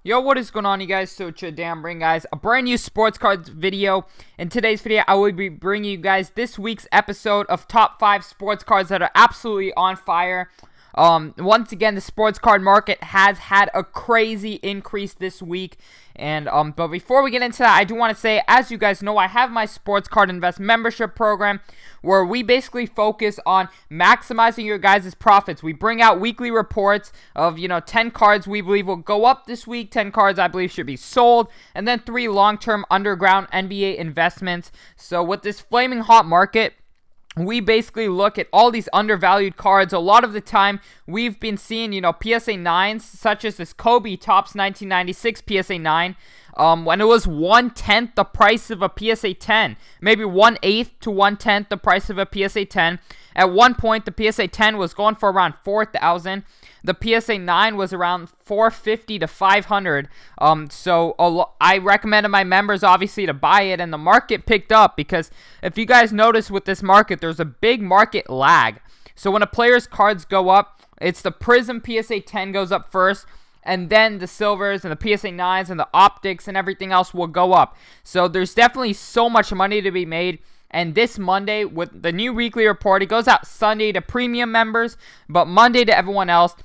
Yo, what is going on, you guys? So bring guys a brand new sports cards video. In today's video, I will be bringing you guys this week's episode of top 5 sports cards that are absolutely on fire. Once again, the sports card market has had a crazy increase this week. And but before we get into that, I do want to say, as you guys know, I have my Sports Card Invest membership program where we basically focus on maximizing your guys' profits. We bring out weekly reports of, 10 cards we believe will go up this week, 10 cards I believe should be sold, and then 3 long-term underground NBA investments. So with this flaming hot market, we basically look at all these undervalued cards. A lot of the time, we've been seeing, PSA 9s, such as this Kobe Topps 1996 PSA 9, when it was 1/10 the price of a PSA 10. Maybe 1/8 to 1/10 the price of a PSA 10. At one point, the PSA 10 was going for around $4,000. The PSA 9 was around $450 to $500. I recommended my members, obviously, to buy it, and the market picked up because if you guys notice with this market, there's a big market lag. So when a player's cards go up, it's the Prism PSA 10 goes up first, and then the silvers and the PSA 9s and the optics and everything else will go up. So there's definitely so much money to be made. And this Monday, with the new weekly report, it goes out Sunday to premium members, but Monday to everyone else.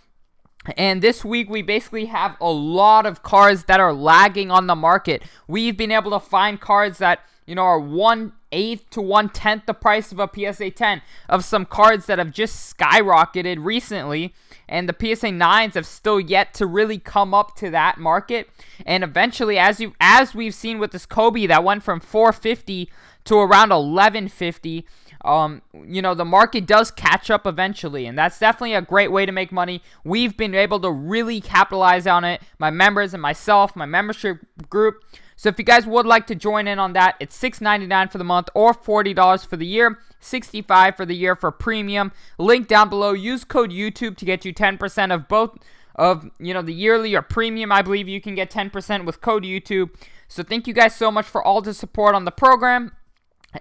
And this week, we basically have a lot of cards that are lagging on the market. We've been able to find cards that, are 1/8 to 1/10 the price of a PSA 10, of some cards that have just skyrocketed recently. And the PSA 9s have still yet to really come up to that market. And eventually, as we've seen with this Kobe that went from $450 to around $1150, the market does catch up eventually, and that's definitely a great way to make money. We've been able to really capitalize on it, my members and myself, my membership group. So if you guys would like to join in on that, it's $6.99 for the month or $40 for the year, $65 for the year for premium. Link down below. Use code YouTube to get you 10% of both of, the yearly or premium. I believe you can get 10% with code YouTube. So thank you guys so much for all the support on the program.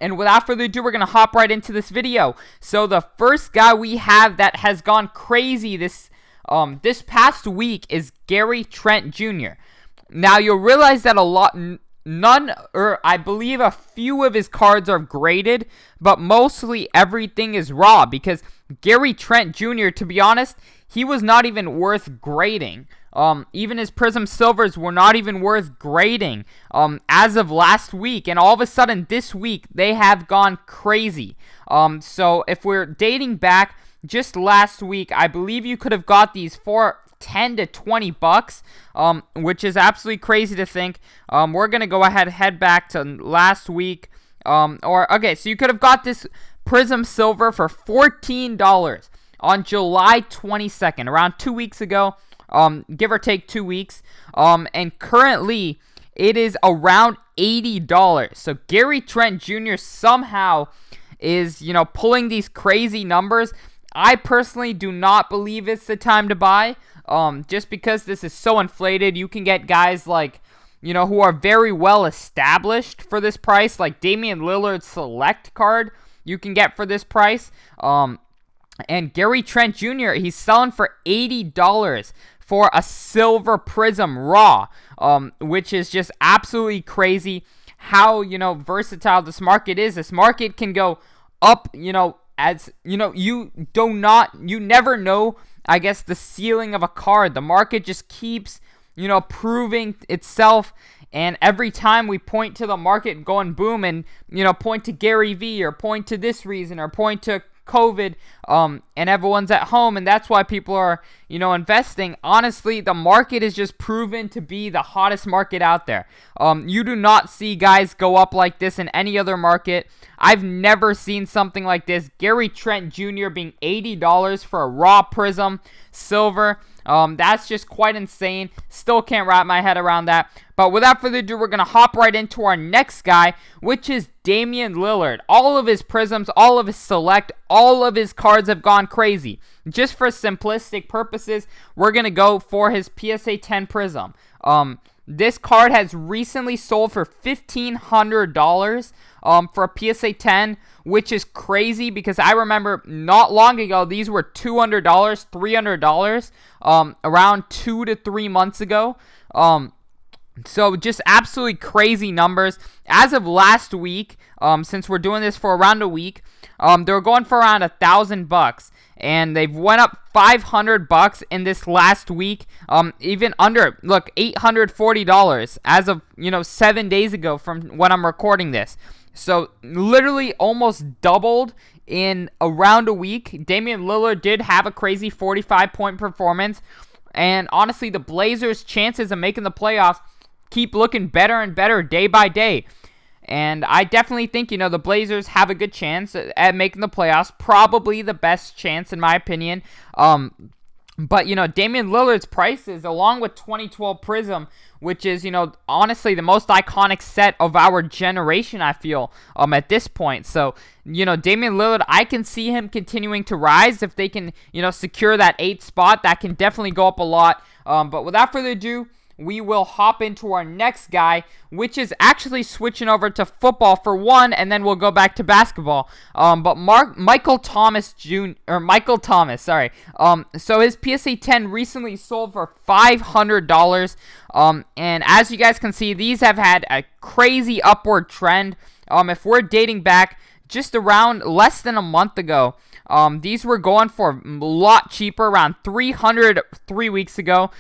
And without further ado, we're going to hop right into this video. So the first guy we have that has gone crazy this past week is Trent Jr. Now, you'll realize that I believe a few of his cards are graded, but mostly everything is raw because Trent Jr., to be honest, he was not even worth grading. Even his Prism Silvers were not even worth grading as of last week. And all of a sudden this week, they have gone crazy. So if we're dating back just last week, I believe you could have got these for $10 to $20, which is absolutely crazy to think. We're going to go ahead and head back to last week. So you could have got this Prism Silver for $14 on July 22nd, around 2 weeks ago. Give or take 2 weeks. And currently, it is around $80. So Trent Jr. somehow is, pulling these crazy numbers. I personally do not believe it's the time to buy. Just because this is so inflated. You can get guys like, who are very well established for this price, like Damian Lillard Select card you can get for this price. And Trent Jr., he's selling for $80 for a silver Prism raw, which is just absolutely crazy how, versatile this market is. This market can go up, as, you never know, I guess, the ceiling of a card. The market just keeps, proving itself. And every time we point to the market going boom and, point to Gary V or point to this reason or point to COVID, and everyone's at home, and that's why people are, investing. Honestly, the market is just proven to be the hottest market out there. You do not see guys go up like this in any other market. I've never seen something like this. Trent Jr. being $80 for a raw Prism Silver. That's just quite insane. Still can't wrap my head around that. But without further ado, we're going to hop right into our next guy, which is Damian Lillard. All of his Prisms, all of his Select, all of his cards have gone crazy. Just for simplistic purposes, we're going to go for his PSA 10 Prism. This card has recently sold for $1,500 for a PSA 10, which is crazy because I remember not long ago these were $200, $300 around 2 to 3 months ago. So just absolutely crazy numbers. As of last week, since we're doing this for around a week, they were going for around $1,000, and they've went up $500 in this last week. Even under, look, $840 as of 7 days ago from when I'm recording this. So literally almost doubled in around a week. Damian Lillard did have a crazy 45-point performance, and honestly, the Blazers' chances of making the playoffs keep looking better and better day by day. And I definitely think, the Blazers have a good chance at making the playoffs. Probably the best chance, in my opinion. But, Damian Lillard's prices, along with 2012 Prism, which is, honestly the most iconic set of our generation, I feel, at this point. So, Damian Lillard, I can see him continuing to rise if they can, secure that 8th spot. That can definitely go up a lot. But without further ado, we will hop into our next guy, which is actually switching over to football for one, and then we'll go back to basketball. But Michael Thomas, sorry. So his PSA 10 recently sold for $500. And as you guys can see, these have had a crazy upward trend. If we're dating back just around less than a month ago, these were going for a lot cheaper, around $300 3 weeks ago.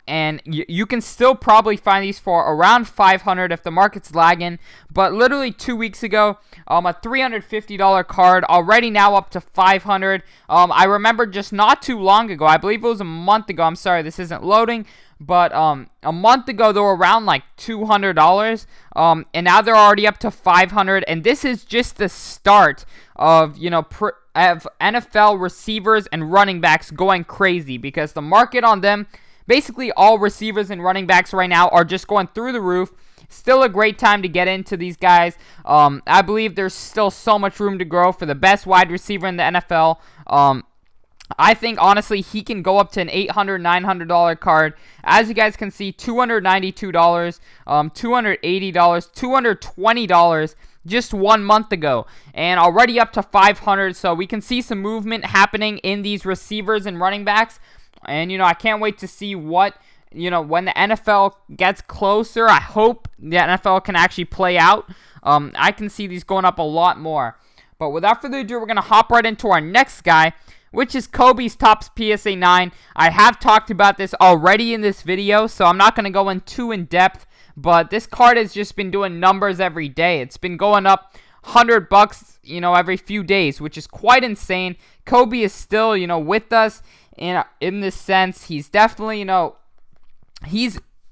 And you can still probably find these for around $500 if the market's lagging. But literally 2 weeks ago, a $350 card, already now up to $500. I remember just not too long ago, I believe it was a month ago. I'm sorry, this isn't loading. But a month ago, they were around like $200, and now they're already up to $500. And this is just the start of of NFL receivers and running backs going crazy, because the market on them, basically all receivers and running backs right now, are just going through the roof. Still a great time to get into these guys. I believe there's still so much room to grow for the best wide receiver in the NFL. I think, honestly, he can go up to an $800, $900 card. As you guys can see, $292, $280, $220 just 1 month ago, and already up to $500. So we can see some movement happening in these receivers and running backs. And, I can't wait to see what, when the NFL gets closer. I hope the NFL can actually play out. I can see these going up a lot more. But without further ado, we're going to hop right into our next guy, which is Kobe's Topps PSA 9. I have talked about this already in this video, so I'm not going to go in too in depth, but this card has just been doing numbers every day. It's been going up $100, every few days, which is quite insane. Kobe is still, with us in this sense. He's definitely,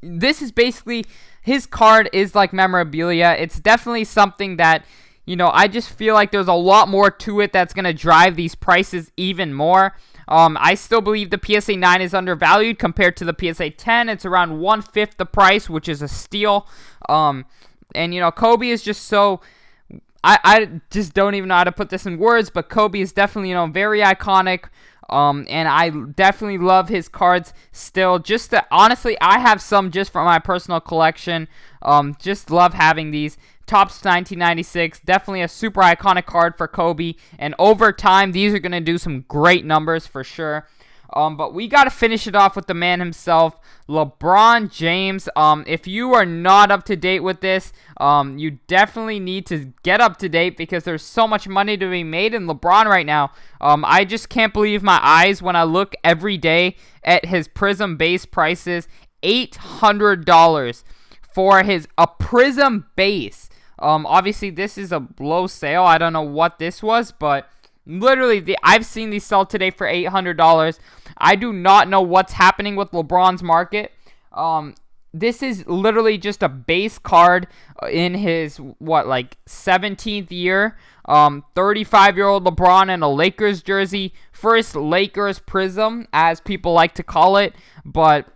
this is basically, his card is like memorabilia. It's definitely something that, I just feel like there's a lot more to it that's going to drive these prices even more. I still believe the PSA 9 is undervalued compared to the PSA 10. It's around 1/5 the price, which is a steal. And, Kobe is just so... I just don't even know how to put this in words, but Kobe is definitely, very iconic. And I definitely love his cards still. Honestly, I have some just for my personal collection. Just love having these. Topps 1996, definitely a super iconic card for Kobe. And over time, these are going to do some great numbers for sure. But we got to finish it off with the man himself, LeBron James. If you are not up to date with this, you definitely need to get up to date, because there's so much money to be made in LeBron right now. I just can't believe my eyes when I look every day at his Prism base prices. $800 for a Prism base. Obviously, this is a low sale. I don't know what this was, but literally, I've seen these sell today for $800. I do not know what's happening with LeBron's market. This is literally just a base card in his, 17th year. 35-year-old LeBron in a Lakers jersey. First Lakers Prism, as people like to call it. But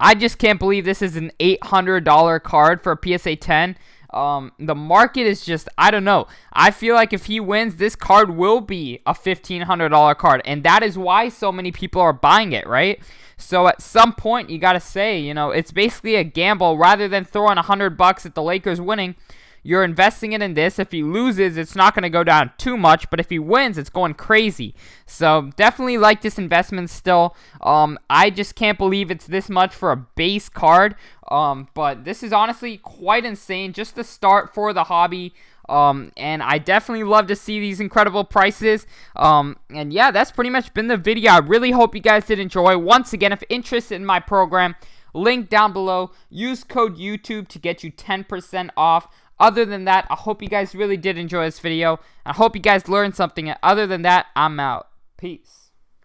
I just can't believe this is an $800 card for a PSA 10. The market is just, I don't know. I feel like if he wins, this card will be a $1,500 card, and that is why so many people are buying it, right? So at some point, you got to say, it's basically a gamble. Rather than throwing $100 at the Lakers winning, you're investing it in this. If he loses, it's not going to go down too much, but if he wins, it's going crazy. So definitely like this investment still. I just can't believe it's this much for a base card. But this is honestly quite insane. Just the start for the hobby. And I definitely love to see these incredible prices. And yeah, that's pretty much been the video. I really hope you guys did enjoy. Once again, if interested in my program, link down below. Use code YouTube to get you 10% off. Other than that, I hope you guys really did enjoy this video. I hope you guys learned something. Other than that, I'm out. Peace.